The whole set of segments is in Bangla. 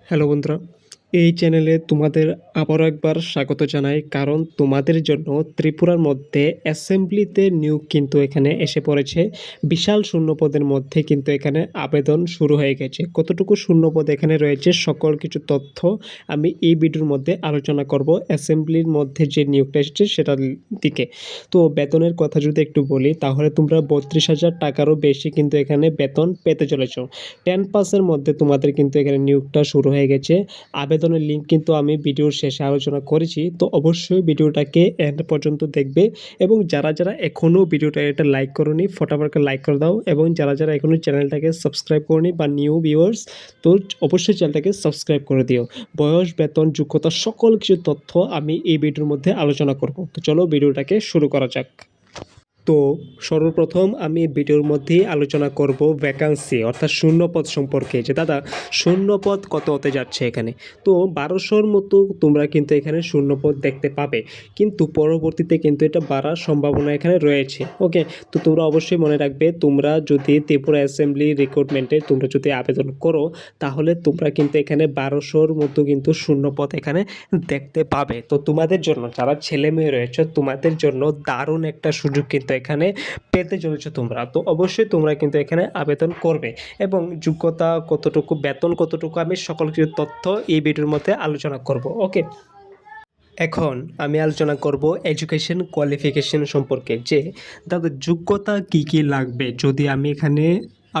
হ্যালো বন্ধুরা, এই চ্যানেলে তোমাদের আবারও একবার স্বাগত জানাই। কারণ তোমাদের জন্য ত্রিপুরার মধ্যে অ্যাসেম্বলিতে নিয়োগ কিন্তু এখানে এসে পড়েছে। বিশাল শূন্যপদের মধ্যে কিন্তু এখানে আবেদন শুরু হয়ে গেছে। কতটুকু শূন্যপদ এখানে রয়েছে সকল কিছু তথ্য আমি এই ভিডিওর মধ্যে আলোচনা করব। অ্যাসেম্বলির মধ্যে যে নিয়োগটা এসেছে সেটার দিকে। তো বেতনের কথা যদি একটু বলি, তাহলে তোমরা ৩২,০০০ টাকারও বেশি কিন্তু এখানে বেতন পেতে চলেছ। 10 পাসের মধ্যে তোমাদের কিন্তু এখানে নিয়োগটা শুরু হয়ে গেছে। আবেদনের লিঙ্ক কিন্তু আমি ভিডিওর শেষে আলোচনা করেছি, তো অবশ্যই ভিডিওটাকে এন্ড পর্যন্ত দেখবে। এবং যারা যারা এখনও ভিডিওটা এটা লাইক করোনি, ফটাফট লাইক করে দাও। এবং যারা যারা এখনও চ্যানেলটাকে সাবস্ক্রাইব করোনি বা নিউ ভিউয়ার্স, তো অবশ্যই চ্যানেলটাকে সাবস্ক্রাইব করে দিও। বয়স, বেতন, যোগ্যতা সকল কিছু তথ্য আমি এই ভিডিওর মধ্যে আলোচনা করব। তো চলো ভিডিওটাকে শুরু করা যাক। তো সর্বপ্রথম আমি ভিডিওর মধ্যেই আলোচনা করব ভ্যাকান্সি অর্থাৎ শূন্যপদ সম্পর্কে, যে দাদা শূন্যপদ কত হতে যাচ্ছে এখানে। তো ১২০০-র মতো তোমরা কিন্তু এখানে শূন্যপদ দেখতে পাবে, কিন্তু পরবর্তীতে কিন্তু এটা বাড়ার সম্ভাবনা এখানে রয়েছে। ওকে, তো তোমরা অবশ্যই মনে রাখবে, তোমরা যদি ত্রিপুরা অ্যাসেম্বলি রিক্রুটমেন্টে তোমরা যদি আবেদন করো, তাহলে তোমরা কিন্তু এখানে ১২০০-র মতো কিন্তু শূন্যপদ এখানে দেখতে পাবে। তো তোমাদের জন্য, যারা ছেলে মেয়ে রয়েছে, তোমাদের জন্য দারুণ একটা সুযোগ কিন্তু এখানে পেতে চলেছো তোমরা। তো অবশ্যই তোমরা কিন্তু এখানে আবেদন করবে। এবং যোগ্যতা কতটুকু, বেতন কতটুকু, আমি সকল কিছু তথ্য এই ভিডিওর মধ্যে আলোচনা করব। ওকে, এখন আমি আলোচনা করব এডুকেশন কোয়ালিফিকেশন সম্পর্কে, যে তাদের যোগ্যতা কি কি লাগবে যদি আমি এখানে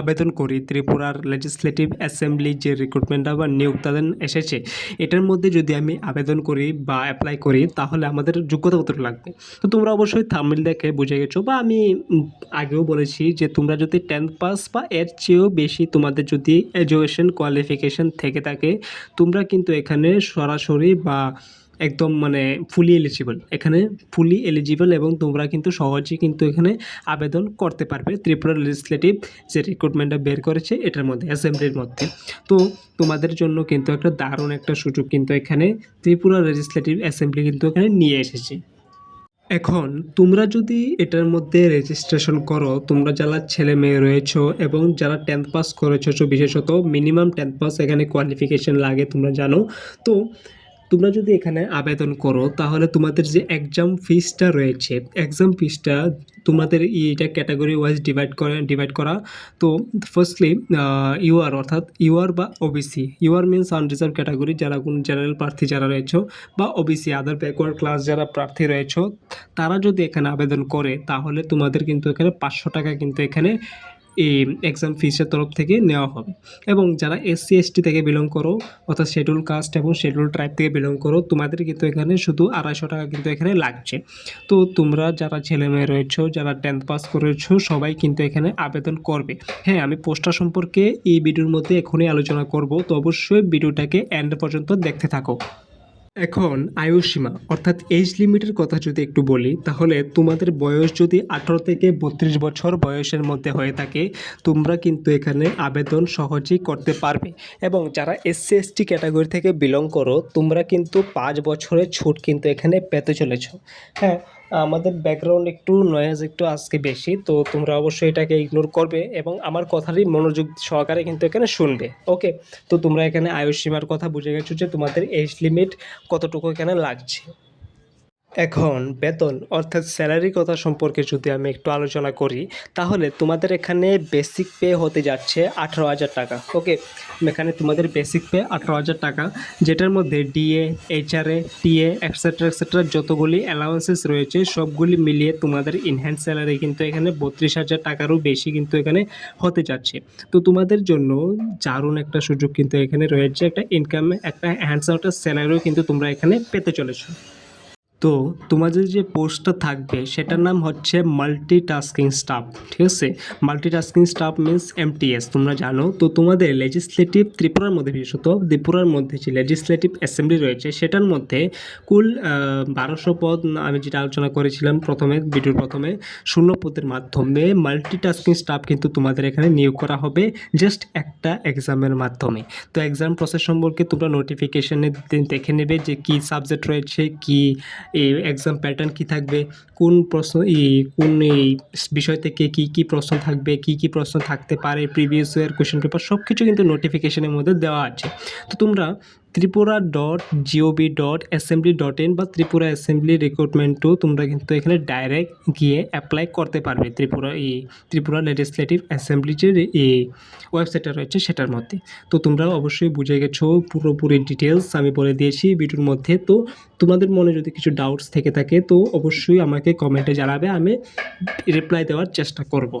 আবেদন করি। ত্রিপুরার লেজিসলেটিভ অ্যাসেম্বলি যে রিক্রুটমেন্ট বা নিয়োগ তাদের এসেছে, এটার মধ্যে যদি আমি আবেদন করি বা অ্যাপ্লাই করি, তাহলে আমাদের যোগ্যতা কতটুকু লাগবে। তো তোমরা অবশ্যই থাম্বনেল দেখে বুঝে গেছো, বা আমি আগেও বলেছি যে তোমরা যদি 10 পাস বা এর চেয়েও বেশি তোমাদের যদি এডুকেশন কোয়ালিফিকেশন থেকে থাকে, তোমরা কিন্তু এখানে সরাসরি বা একদম মানে ফুলি এলিজিবল, এখানে ফুলি এলিজিবল, এবং তোমরা কিন্তু সহজেই কিন্তু এখানে আবেদন করতে পারবে ত্রিপুরা লেজিসলেটিভ যে রিক্রুটমেন্টটা বের করেছে এটার মধ্যে, অ্যাসেম্বলির মধ্যে। তো তোমাদের জন্য কিন্তু একটা দারুণ একটা সুযোগ কিন্তু এখানে ত্রিপুরা লেজিসলেটিভ অ্যাসেম্বলি কিন্তু এখানে নিয়ে এসেছে। এখন তোমরা যদি এটার মধ্যে রেজিস্ট্রেশন করো, তোমরা যারা ছেলে মেয়ে রয়েছো এবং যারা 10th পাস করেছো, বিশেষত মিনিমাম 10th পাস এখানে কোয়ালিফিকেশন লাগে তোমরা জানো। তো তোমরা যদি এখানে আবেদন করো, তাহলে তোমাদের যে এক্সাম ফিসটা রয়েছে, এক্সাম ফিসটা তোমাদের এইটা ক্যাটাগরি ওয়াইজ ডিভাইড করা। তো ফার্স্টলি ইউআর, অর্থাৎ ইউআর বা OBC. UR means unreserved category, যারা কোন জেনারেল প্রার্থী যারা রয়েছে, বা ওবিসি আদার ব্যাকওয়ার্ড ক্লাস যারা প্রার্থী রয়েছে, তারা যদি এখানে আবেদন করে, তাহলে তোমাদের কিন্তু এখানে 500 টাকা কিন্তু এখানে এই এক্সাম ফিসের তরফ থেকে নেওয়া হবে। এবং যারা এসসি এসটি থেকে বিলং করো, অর্থাৎ শিডিউল কাস্ট এবং শিডিউল ট্রাইব থেকে বিলং করো, তোমাদের কিন্তু এখানে শুধু 250 টাকা কিন্তু এখানে লাগছে। তো তোমরা যারা ছেলে মেয়ে রয়েছো, যারা 10th পাস করেছো, সবাই কিন্তু এখানে আবেদন করবে। হ্যাঁ, আমি পোস্টার সম্পর্কে এই ভিডিওর মধ্যে এখনই আলোচনা করব, তো অবশ্যই ভিডিওটাকে এন্ড পর্যন্ত দেখতে থাকো। এখন আয়ুসীমা অর্থাৎ এজ লিমিটের কথা যদি একটু বলি, তাহলে তোমাদের বয়স যদি 18 থেকে 32 বছর বয়সের মধ্যে হয়ে থাকে, তোমরা কিন্তু এখানে আবেদন সহজেই করতে পারবে। এবং যারা এসসি এসটি ক্যাটাগরি থেকে বিলং করো, তোমরা কিন্তু 5 বছরের ছুট কিন্তু এখানে পেতে চলেছ। হ্যাঁ, আমাদের ব্যাকগ্রাউন্ড একটু নয়েজ একটু আজকে বেশি, তো তোমরা অবশ্যই এটাকে ইগনোর করবে এবং আমার কথারই মনোযোগ সহকারে কিন্তু এখানে শুনবে। ওকে, তো তোমরা এখানে আয়ুসীমার কথা বুঝে গেছো যে তোমাদের এজ লিমিট কতটুকু এখানে লাগছে। এখন বেতন অর্থাৎ স্যালারি কথা সম্পর্কে যদি আমি একটু আলোচনা করি, তাহলে তোমাদের এখানে বেসিক পে হতে যাচ্ছে 18,000 টাকা। ওকে, এখানে তোমাদের বেসিক পে 18,000 টাকা, যেটার মধ্যে DA, HRA, TA etcetera etcetera যতগুলি অ্যালাউন্সেস রয়েছে সবগুলি মিলিয়ে তোমাদের ইনহ্যান্ড স্যালারি কিন্তু এখানে 32,000 টাকারও বেশি কিন্তু এখানে হতে যাচ্ছে। তো তোমাদের জন্য দারুণ একটা সুযোগ কিন্তু এখানে রয়েছে, একটা ইনকামে একটা হ্যান্ডসাম একটা স্যালারিও কিন্তু তোমরা এখানে পেতে চলেছো। তো তোমাদের যে পোস্টটা থাকবে সেটার নাম হচ্ছে মাল্টিটাস্কিং স্টাফ, ঠিক আছে। মাল্টিটাস্কিং স্টাফ মিন্স এমটিএস, তোমরা জানো। তো তোমাদের লেজিসলেটিভ ত্রিপুরার মধ্যে, বিশেষত ত্রিপুরার মধ্যে যে লেজিসলেটিভ অ্যাসেম্বলি রয়েছে, সেটার মধ্যে কুল 1200 পদ আমি যেটা আলোচনা করেছিলাম প্রথমে, ভিডিওর প্রথমে, শূন্য পদের মাধ্যমে মাল্টিটাস্কিং স্টাফ কিন্তু তোমাদের এখানে নিয়োগ করা হবে জাস্ট একটা এক্সামের মাধ্যমে। তো এক্সাম প্রসেস সম্পর্কে তোমরা নোটিফিকেশানে দেখে নেবে যে কী সাবজেক্ট রয়েছে, কী এই এক্সাম প্যাটার্ন কী থাকবে, কোন প্রশ্ন কোন এই বিষয় থেকে কী প্রশ্ন থাকবে, কী প্রশ্ন থাকতে পারে, প্রিভিয়াস ইয়ার কোয়েশ্চেন পেপার সব কিছু কিন্তু নোটিফিকেশনের মধ্যে দেওয়া আছে। তো তোমরা tripura.gov.assembly.in বা ত্রিপুরা অ্যাসেম্বলি রিক্রুটমেন্টও তোমরা কিন্তু এখানে ডাইরেক্ট গিয়ে অ্যাপ্লাই করতে পারবে ত্রিপুরা লেজিসলেটিভ অ্যাসেম্বলি যে এই ওয়েবসাইটটা রয়েছে সেটার মধ্যে। তো তোমরা অবশ্যই বুঝে গেছো, পুরোপুরি ডিটেলস আমি বলে দিয়েছি ভিডিওর মধ্যে। তো তোমাদের মনে যদি কিছু ডাউটস থেকে থাকে তো অবশ্যই আমাকে কমেন্টে জানাবে, আমি রিপ্লাই দেওয়ার চেষ্টা করব।